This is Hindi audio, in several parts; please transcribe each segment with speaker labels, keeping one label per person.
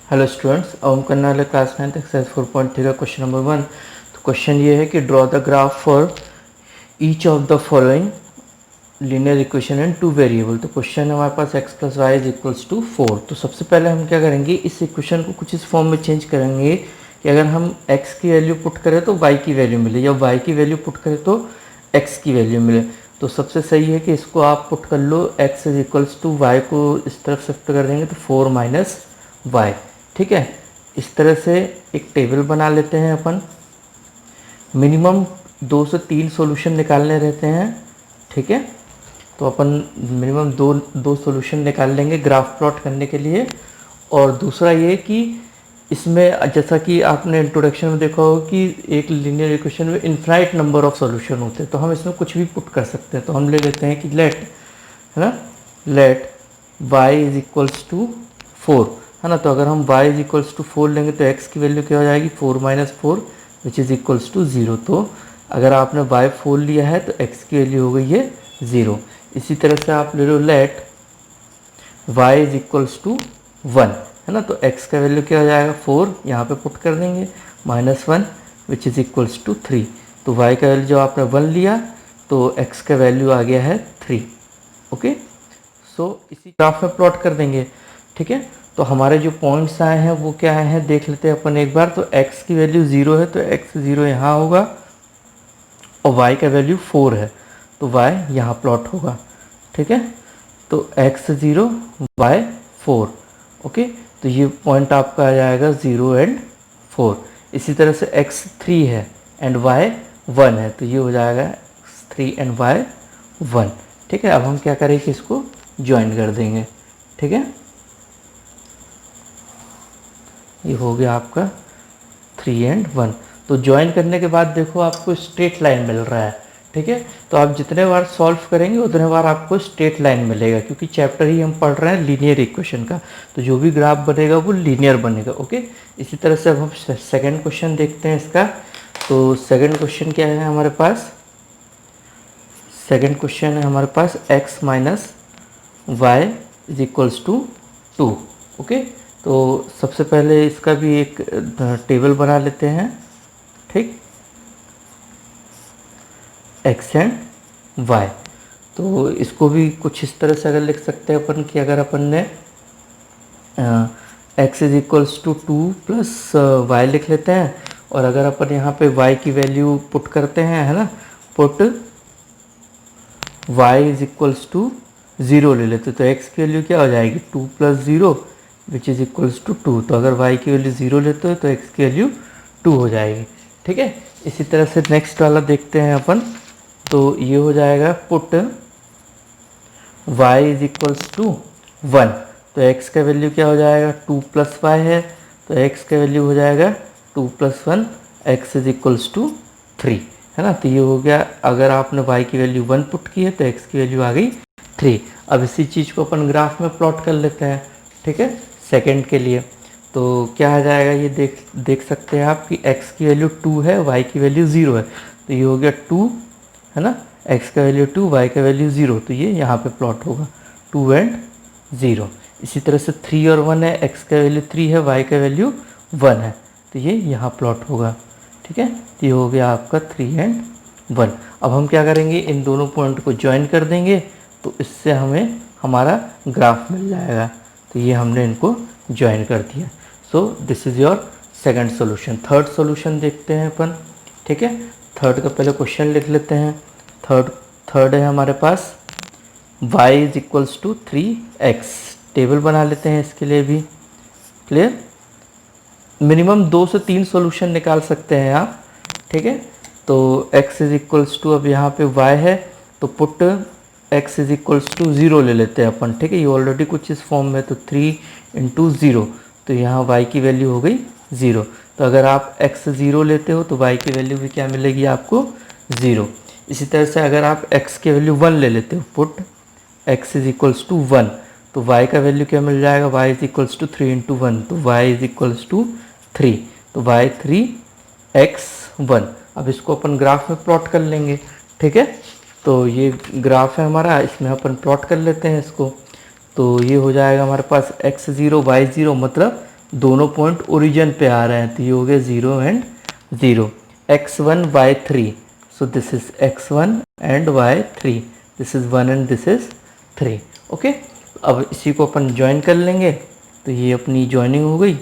Speaker 1: हेलो स्टूडेंट्स, अब हम करने वाले क्लास 9 एक्सरसाइज 4.3 का क्वेश्चन नंबर 1। तो क्वेश्चन ये है कि draw the graph for each of the following linear equation and two variable. तो क्वेश्चन है हमारे पास x plus Y is equals to 4। तो सबसे पहले हम क्या करेंगे, इस इक्वेशन को कुछ इस फॉर्म में चेंज करेंगे कि अगर हम x की वैल्यू पुट करें तो y की वैल्यू मिले, या y की वैल्यू पुट करें तो x की वैल्यू मिले। तो सबसे सही है कि इसको आप पुट कर लो, x is equals to Y को इस तरफ शिफ्ट कर देंगे तो 4 माइनस वाई। ठीक है, इस तरह से एक टेबल बना लेते हैं अपन। मिनिमम 2 से 3 सॉल्यूशन निकालने रहते हैं। ठीक है, तो अपन मिनिमम दो सॉल्यूशन निकाल लेंगे ग्राफ प्लॉट करने के लिए। और दूसरा ये कि इसमें जैसा कि आपने इंट्रोडक्शन में देखा हो कि एक लीनियर इक्वेशन में इनफाइनाइट नंबर ऑफ सॉल्यूशन होते हैं, तो हम इसमें कुछ भी पुट कर सकते हैं। तो हम ले लेते हैं कि लेट, है ना, let y is equals to 4, है ना। तो अगर हम y इज इक्वल्स टू 4 लेंगे तो x की वैल्यू क्या हो जाएगी, 4 minus 4 which is equals to 0। तो अगर आपने y 4 लिया है तो x की वैल्यू हो गई है 0। इसी तरह से आप ले लो let y is equals to 1, है ना। तो x का वैल्यू क्या हो जाएगा, 4 यहाँ पे पुट कर देंगे, minus 1 which is equals to 3। तो y का वैल्यू जो आपने 1 लिया तो x का वैल्यू आ गया है 3। ओके, सो इसी ग्राफ में प्लॉट कर देंगे। ठीक है, तो हमारे जो पॉइंट्स आए हैं वो क्या आए हैं देख लेते हैं अपन एक बार। तो x की वैल्यू 0 है तो x 0 यहाँ होगा, और y का वैल्यू 4 है तो y यहाँ प्लॉट होगा। ठीक है, तो x 0 y 4। ओके, तो ये पॉइंट आपका आ जाएगा 0 एंड 4। इसी तरह से x 3 है एंड y 1 है, तो ये हो जाएगा x 3 एंड y 1। ठीक है, अब हम क्या करेंगे, इसको ज्वाइन कर देंगे। ठीक है, ये हो गया आपका 3 एंड 1। तो ज्वाइन करने के बाद देखो आपको स्ट्रेट लाइन मिल रहा है। ठीक है, तो आप जितने बार सॉल्व करेंगे उतने बार आपको स्ट्रेट लाइन मिलेगा, क्योंकि चैप्टर ही हम पढ़ रहे हैं लीनियर इक्वेशन का। तो जो भी ग्राफ बनेगा वो लीनियर बनेगा। ओके, इसी तरह से अब हम सेकेंड क्वेश्चन देखते हैं इसका। तो सेकेंड क्वेश्चन क्या है हमारे पास, सेकेंड क्वेश्चन है हमारे पास x minus Y is equals to 2। Okay, तो सबसे पहले इसका भी एक टेबल बना लेते हैं। ठीक, x एंड y। तो इसको भी कुछ इस तरह से अगर लिख सकते हैं अपन कि अगर अपन ने x is equals to 2 plus Y लिख लेते हैं, और अगर अपन यहाँ पे y की वैल्यू पुट करते हैं, है ना, put y is equals to 0 ले लेते, तो x की वैल्यू क्या हो जाएगी, 2 plus 0 which is equals to 2। तो अगर y की वैल्यू 0 लेते हो तो x की वैल्यू 2 हो जाएगी। ठीक है, इसी तरह से नेक्स्ट वाला देखते हैं अपन। तो ये हो जाएगा put y is equals to 1। तो x का वैल्यू क्या हो जाएगा, 2 प्लस वाई है, तो x का वैल्यू हो जाएगा 2 plus 1, x is equals to 3, है ना। तो ये हो गया, अगर आपने y की वैल्यू 1 पुट की है तो x की वैल्यू आ गई 3। अब इसी चीज़ को अपन ग्राफ में प्लॉट कर लेते हैं। ठीक है, सेकंड के लिए तो क्या आ जाएगा, ये देख सकते हैं आप कि x की वैल्यू 2 है, y की वैल्यू 0 है। तो ये हो गया 2, है ना, x का वैल्यू 2, y का वैल्यू 0, तो ये यहाँ पे प्लॉट होगा 2 एंड 0। इसी तरह से 3 और 1 है, x का वैल्यू 3 है, y का वैल्यू 1 है, तो ये यहाँ प्लॉट होगा। ठीक है, तो ये हो गया आपका 3 एंड 1। अब हम क्या करेंगे, इन दोनों पॉइंट को ज्वाइन कर देंगे, तो इससे हमें हमारा ग्राफ मिल जाएगा। तो ये हमने इनको ज्वाइन कर दिया। So this is your second solution. Third solution देखते हैं अपन। ठीक है, थर्ड का पहले क्वेश्चन लिख लेते हैं। थर्ड है हमारे पास y is equals to 3x। Table बना लेते हैं इसके लिए भी। क्लियर, मिनिमम 2 से 3 सॉल्यूशन निकाल सकते हैं आप। ठीक है, तो x इज इक्वल्स टू, अब यहाँ पे y है तो put x is equals to 0 ले लेते हैं अपन। ठीक है, ये ऑलरेडी कुछ इस फॉर्म में, तो 3 इंटू 0, तो यहाँ y की वैल्यू हो गई 0। तो अगर आप x 0 लेते हो तो y की वैल्यू भी क्या मिलेगी आपको, 0। इसी तरह से अगर आप x की वैल्यू 1 ले लेते हो, put x is equals to 1, तो y का वैल्यू क्या मिल जाएगा, y is equals to 3 into 1, तो y इज इक्वल्स टू 3, तो y 3 x 1। अब इसको अपन ग्राफ में प्लॉट कर लेंगे। ठीक है, तो ये ग्राफ है हमारा, इसमें अपन प्लॉट कर लेते हैं इसको। तो ये हो जाएगा हमारे पास x 0 y 0, मतलब दोनों पॉइंट ओरिजिन पे आ रहे हैं, तो ये हो गया 0 and 0, x1 y3, so this is x1 and y3, this is 1 and this is 3। Okay, अब इसी को अपन ज्वाइन कर लेंगे, तो ये अपनी ज्वाइनिंग हो गई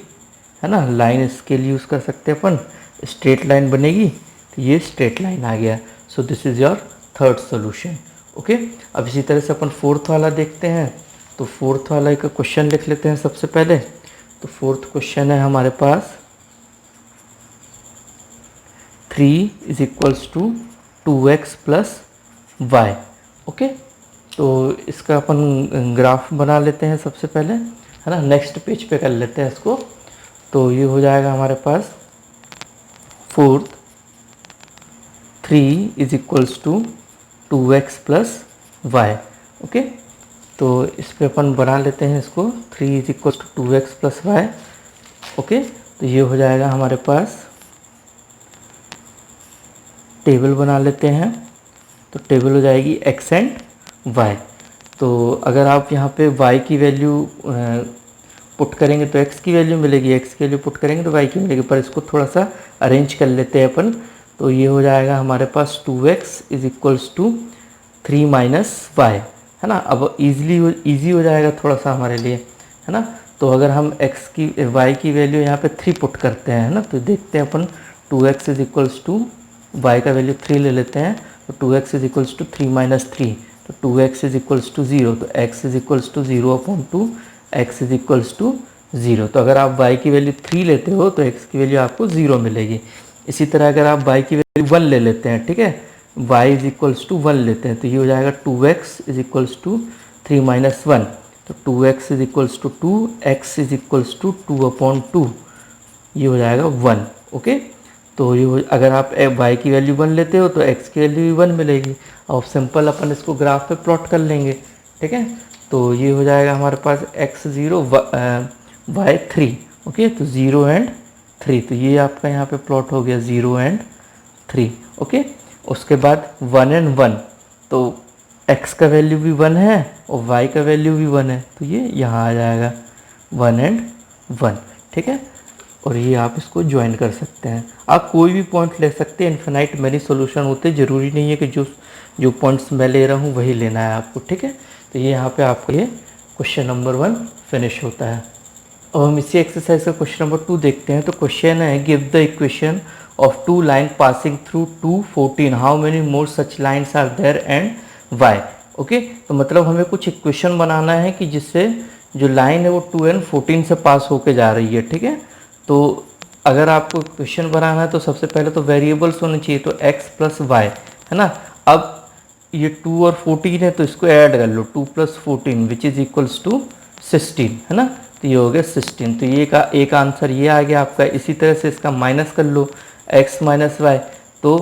Speaker 1: है ना। लाइन स्केल यूज़ कर सकते हैं अपन, स्ट्रेट लाइन बनेगी, तो ये स्ट्रेट लाइन आ गया। So this is your third solution. Okay, अब इसी तरह से अपन फोर्थ वाला देखते हैं। तो फोर्थ वाला का क्वेश्चन लिख लेते हैं सबसे पहले। तो फोर्थ क्वेश्चन है हमारे पास 3 is equals to 2x plus Y. Okay, तो इसका अपन ग्राफ बना लेते हैं सबसे पहले, है ना। नेक्स्ट पेज पे कर लेते हैं इसको। तो ये हो जाएगा हमारे पास fourth 3 is equals to 2x plus Y. Okay, तो इस पे अपन बना लेते हैं इसको, 3 is equals to 2x plus Y. Okay, तो ये हो जाएगा हमारे पास, टेबल बना लेते हैं। तो टेबल हो जाएगी x एंड y। तो अगर आप यहाँ पे y की वैल्यू पुट करेंगे तो x की वैल्यू मिलेगी, x की वैल्यू पुट करेंगे तो y की मिलेगी, पर इसको थोड़ा सा अरेंज कर लेते हैं अपन। तो ये हो जाएगा हमारे पास 2x is equals to 3 minus Y, है ना। अब ईजी हो जाएगा थोड़ा सा हमारे लिए, है ना। तो अगर हम y की वैल्यू यहाँ पे 3 पुट करते हैं, है ना, तो देखते हैं अपन 2x is equals to y का वैल्यू 3 ले लेते हैं। तो 2x is equals to 3 minus 3, तो 2x इज इक्वल्स टू 0, तो x is equals to 0/2, x is equals to 0। तो अगर आप y की वैल्यू 3 लेते हो तो x की वैल्यू आपको 0 मिलेगी। इसी तरह अगर आप y की वैल्यू 1 ले लेते हैं, ठीक है, y इज इक्वल्स टू 1 लेते हैं, तो ये हो जाएगा 2x is equals to 3 minus 1, तो 2x is equals to 2, x is equals to 2/2, ये हो जाएगा 1। ओके, तो ये अगर आप y की वैल्यू 1 लेते हो तो x की वैल्यू भी 1 मिलेगी। और सिंपल अपन इसको ग्राफ पे प्लॉट कर लेंगे, ठीक है। तो ये हो जाएगा हमारे पास x0 y3। ओके, तो 0 एंड 3, तो ये आपका यहाँ पे प्लॉट हो गया 0 एंड 3। ओके, उसके बाद 1 एंड 1, तो x का वैल्यू भी 1 है और y का वैल्यू भी 1 है, तो ये यहाँ आ जाएगा 1 एंड 1, ठीक है। और ये आप इसको ज्वाइन कर सकते हैं। आप कोई भी पॉइंट ले सकते हैं, इन्फिनाइट मैनी सॉल्यूशन होते हैं, ज़रूरी नहीं है कि जो पॉइंट्स मैं ले रहा हूँ वही लेना है आपको, ठीक है। तो ये यहाँ पे आपको ये क्वेश्चन नंबर 1 फिनिश होता है। अब हम इसी एक्सरसाइज का क्वेश्चन नंबर 2 देखते हैं। तो क्वेश्चन है, give the equation of 2 line passing through 214, how many more such lines are there and Y. Okay, तो मतलब हमें कुछ इक्वेशन बनाना है कि जिससे जो लाइन है वो 2 एंड 14 से पास होके जा रही है, ठीक है। तो अगर आपको इक्वेशन बनाना है तो सबसे पहले तो वेरिएबल्स होने चाहिए, तो x प्लस वाई, है ना। अब ये 2 और 14 है तो इसको ऐड कर लो, 2 plus 14 which is equals to 16, है ना। तो ये हो गया 16, तो ये का एक आंसर ये आ गया आपका। इसी तरह से इसका माइनस कर लो, x माइनस वाई, तो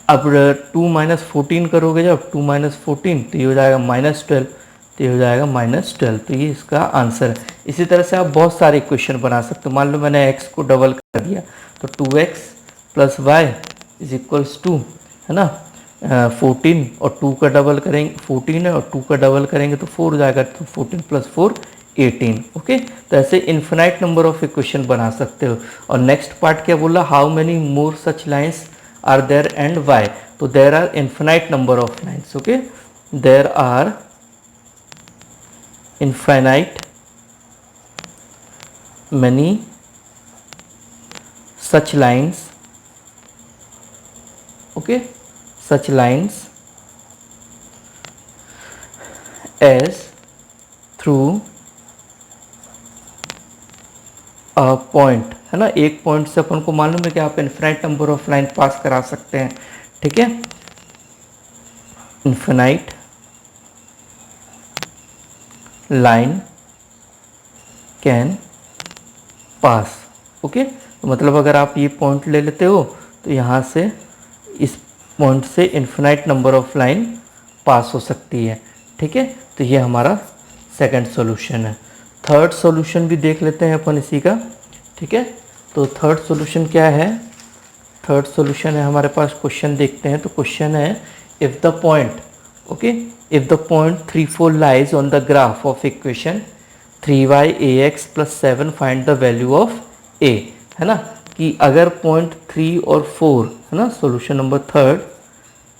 Speaker 1: अब 2 माइनस 14 करोगे जब 2 माइनस 14, तो ये हो जाएगा -12, तो ये हो जाएगा -12, तो ये इसका आंसर है। इसी तरह से आप बहुत सारे इक्वेशन बना सकते हो। मान लो मैंने x को डबल कर दिया, तो 2x plus Y is equals to, है ना, 14, और 2 का डबल करेंगे, 14 है और 2 का डबल करेंगे तो 4 हो जाएगा, तो 14 प्लस 4 18। ओके, तो ऐसे इन्फिनाइट नंबर ऑफ इक्वेशन बना सकते हो। और नेक्स्ट पार्ट क्या बोला, how many more such lines are there and why. तो there are infinite number of lines. Okay, there are infinite many such lines, okay, such lines as through a point, है ना। एक पॉइंट से अपन को मालूम है कि आप इन्फिनाइट नंबर ऑफ लाइन पास करा सकते हैं, ठीक है। Infinite line can pass. Okay, तो मतलब अगर आप ये पॉइंट ले लेते हो तो यहाँ से इस पॉइंट से इन्फिनाइट नंबर ऑफ लाइन पास हो सकती है, ठीक है। तो ये हमारा सेकंड सॉल्यूशन है। थर्ड सॉल्यूशन भी देख लेते हैं अपन इसी का, ठीक है। तो थर्ड सॉल्यूशन क्या है, थर्ड सॉल्यूशन है हमारे पास, क्वेश्चन देखते हैं। तो क्वेश्चन है, if the point, okay, if the point 3 4 lies on the graph of equation 3y ax plus 7 find the value of a, है ना, कि अगर पॉइंट 3 और 4, है ना, सॉल्यूशन नंबर थर्ड,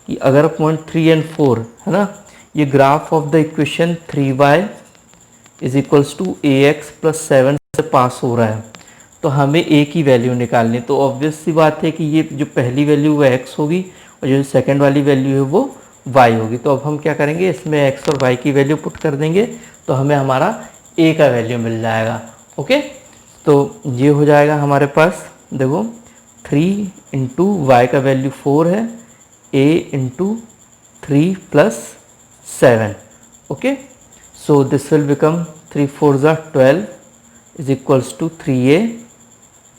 Speaker 1: कि अगर पॉइंट 3 एंड 4, है ना, ये graph of the equation 3y is equals to A X plus 7 से पास हो रहा है, तो हमें a की वैल्यू निकालनी। तो ऑब्वियस सी बात है कि ये जो पहली वैल्यू वो x होगी और जो सेकंड वाली वैल्यू है वो y होगी। तो अब हम क्या करेंगे, इसमें x और y की वैल्यू पुट कर देंगे तो हमें हमारा a का वैल्यू मिल जाएगा। ओके, तो ये हो जाएगा हमारे पास, देखो 3 इंटू वाई का वैल्यू 4 है, a into 3 plus 7। Okay, so this will become 3 4 ज़ा 12 is equals to 3a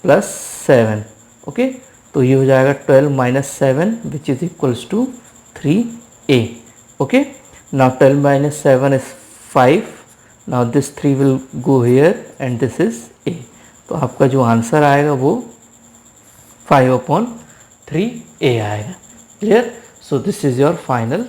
Speaker 1: plus 7। Okay, तो ये हो जाएगा 12 minus 7 which is equals to 3a। Okay, now 12 minus 7 is 5, now this 3 will go here and this is a। तो आपका जो आंसर आएगा वो 5/3a आएगा। Clear? So this is your final